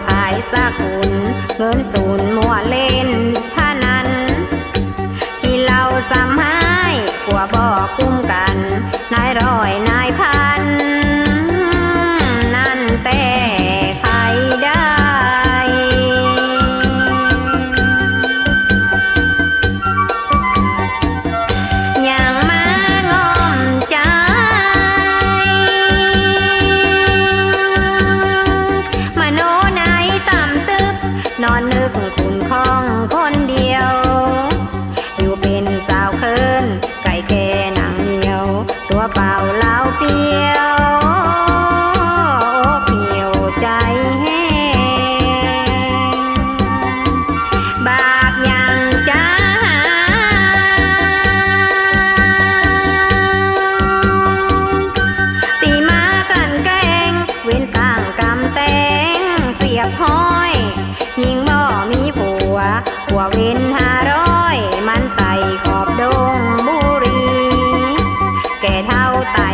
ขายสากุลเงินศูนย์มัวเล่นพนันขี้เหล้าซ้ำให้ผัวบอกกุ้มกันนายร้อยนายพันนั่นแต่ใครได้อย่างมางอมใจมโนในต่ำตึบนอนนึกคุณของคนเดียวอยู่เป็นสาวเคินไก่แค่หนังเหนียวตัวเปล่าเล่าเปลี่ยวเปลี่ยวใจแห้งบาปยังจ้าตีมากลั่นแกงเว้นต่างกำแตงเสียบห้อยยิงบ่มีผัวเว้น500มันไต่ขอบดงบุรีแก่เท่าไต่